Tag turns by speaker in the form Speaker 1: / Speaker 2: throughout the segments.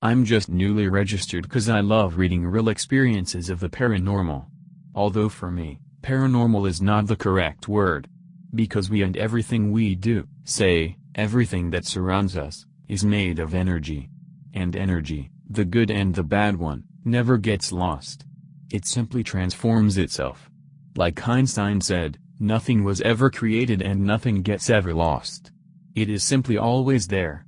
Speaker 1: I'm just newly registered 'cause I love reading real experiences of the paranormal. Although for me, paranormal is not the correct word. Because we and everything we do, say, everything that surrounds us, is made of energy. And energy, the good and the bad one, never gets lost. It simply transforms itself. Like Einstein said, nothing was ever created and nothing gets ever lost. It is simply always there.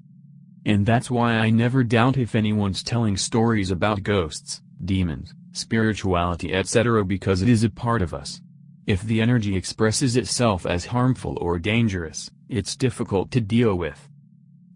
Speaker 1: And that's why I never doubt if anyone's telling stories about ghosts, demons, spirituality etc. because it is a part of us. If the energy expresses itself as harmful or dangerous, it's difficult to deal with.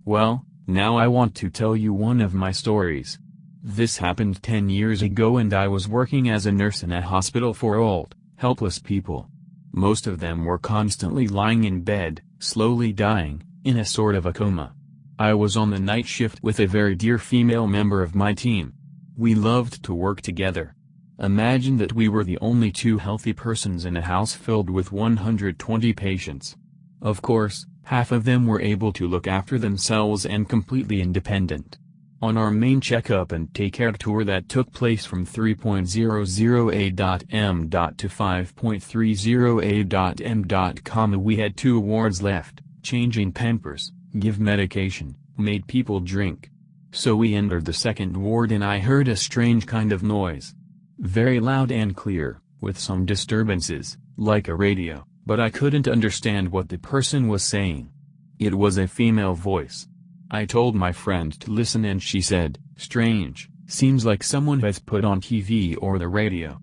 Speaker 1: Well, now I want to tell you one of my stories. This happened 10 years ago and I was working as a nurse in a hospital for old, helpless people. Most of them were constantly lying in bed, slowly dying, in a sort of a coma. I was on the night shift with a very dear female member of my team. We loved to work together. Imagine that we were the only two healthy persons in a house filled with 120 patients. Of course, half of them were able to look after themselves and completely independent. On our main checkup and take care tour that took place from 3.008.m. to 5.30a.m., we had 2 wards left, changing Pampers, give medication, made people drink. So we entered the second ward and I heard a strange kind of noise. Very loud and clear, with some disturbances, like a radio, but I couldn't understand what the person was saying. It was a female voice. I told my friend to listen and she said, "Strange, seems like someone has put on TV or the radio."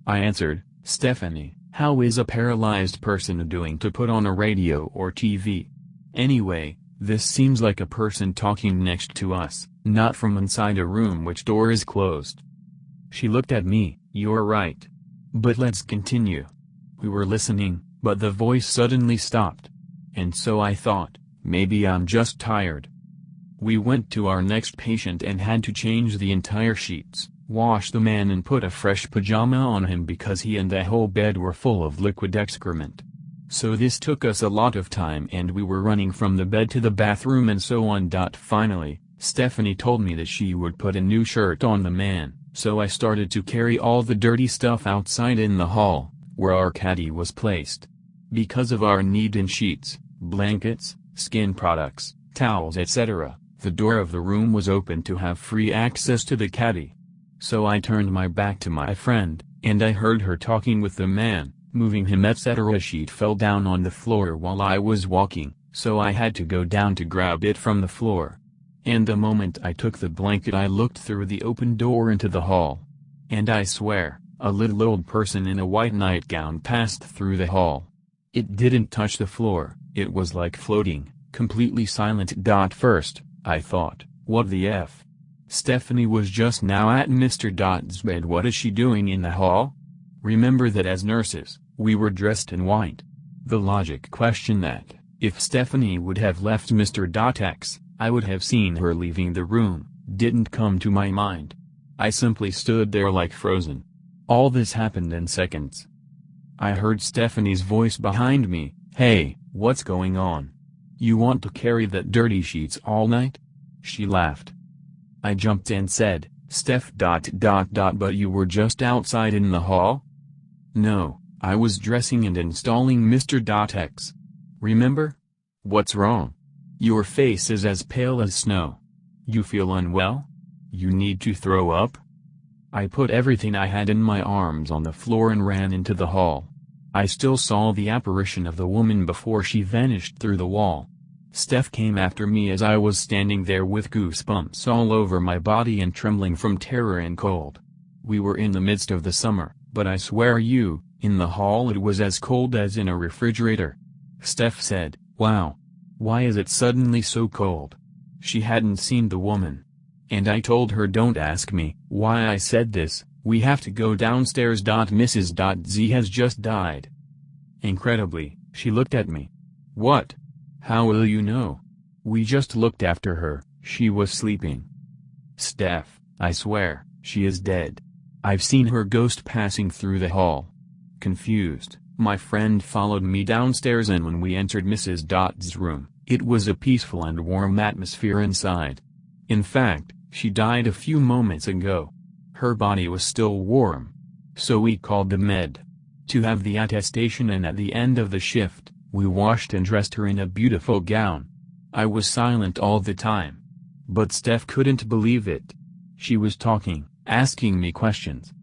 Speaker 1: I answered, "Stephanie, how is a paralyzed person doing to put on a radio or TV? Anyway, this seems like a person talking next to us, not from inside a room which door is closed." She looked at me, "You're right. But let's continue." We were listening, but the voice suddenly stopped. And so I thought, maybe I'm just tired. We went to our next patient and had to change the entire sheets, wash the man and put a fresh pajama on him because he and the whole bed were full of liquid excrement. So this took us a lot of time and we were running from the bed to the bathroom and so on. Finally, Stephanie told me that she would put a new shirt on the man, so I started to carry all the dirty stuff outside in the hall, where our caddy was placed. Because of our need in sheets, blankets, skin products, towels etc., the door of the room was open to have free access to the caddy. So I turned my back to my friend, and I heard her talking with the man, moving him etc. A sheet fell down on the floor while I was walking, so I had to go down to grab it from the floor. And the moment I took the blanket I looked through the open door into the hall. And I swear, a little old person in a white nightgown passed through the hall. It didn't touch the floor, it was like floating, completely silent. First, I thought, what the F? Stephanie was just now at Mr. D's bed. What is she doing in the hall? Remember that as nurses, we were dressed in white. The logic question that, if Stephanie would have left Mr. X, I would have seen her leaving the room, didn't come to my mind. I simply stood there like frozen. All this happened in seconds. I heard Stephanie's voice behind me, "Hey, what's going on? You want to carry that dirty sheets all night?" She laughed. I jumped and said, "Steph. But you were just outside in the hall?" "No, I was dressing and installing Mr. X. Remember? What's wrong? Your face is as pale as snow. You feel unwell? You need to throw up?" I put everything I had in my arms on the floor and ran into the hall. I still saw the apparition of the woman before she vanished through the wall. Steph came after me as I was standing there with goosebumps all over my body and trembling from terror and cold. We were in the midst of the summer, but I swear in the hall it was as cold as in a refrigerator. Steph said, "Wow. Why is it suddenly so cold?" She hadn't seen the woman. And I told her, "Don't ask me why I said this, we have to go downstairs. Mrs. Z has just died." Incredibly, she looked at me. "What? How will you know? We just looked after her, she was sleeping." "Steph, I swear, she is dead. I've seen her ghost passing through the hall." Confused, my friend followed me downstairs and when we entered Mrs. Z's room, it was a peaceful and warm atmosphere inside. In fact, She died a few moments ago. Her body was still warm. So we called the med to have the attestation, and at the end of the shift, we washed and dressed her in a beautiful gown. I was silent all the time. But Steph couldn't believe it. She was talking, asking me questions.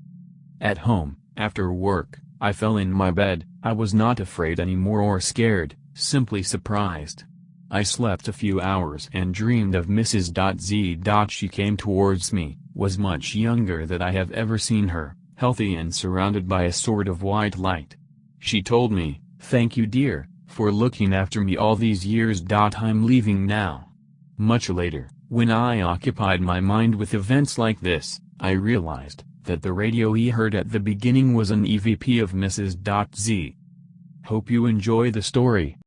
Speaker 1: At home, after work, I fell in my bed. I was not afraid anymore or scared, simply surprised. I slept a few hours and dreamed of Mrs. Z. She came towards me, was much younger than I have ever seen her, healthy and surrounded by a sort of white light. She told me, "Thank you, dear, for looking after me all these years. I'm leaving now." Much later, when I occupied my mind with events like this, I realized that the radio he heard at the beginning was an EVP of Mrs. Z. Hope you enjoy the story.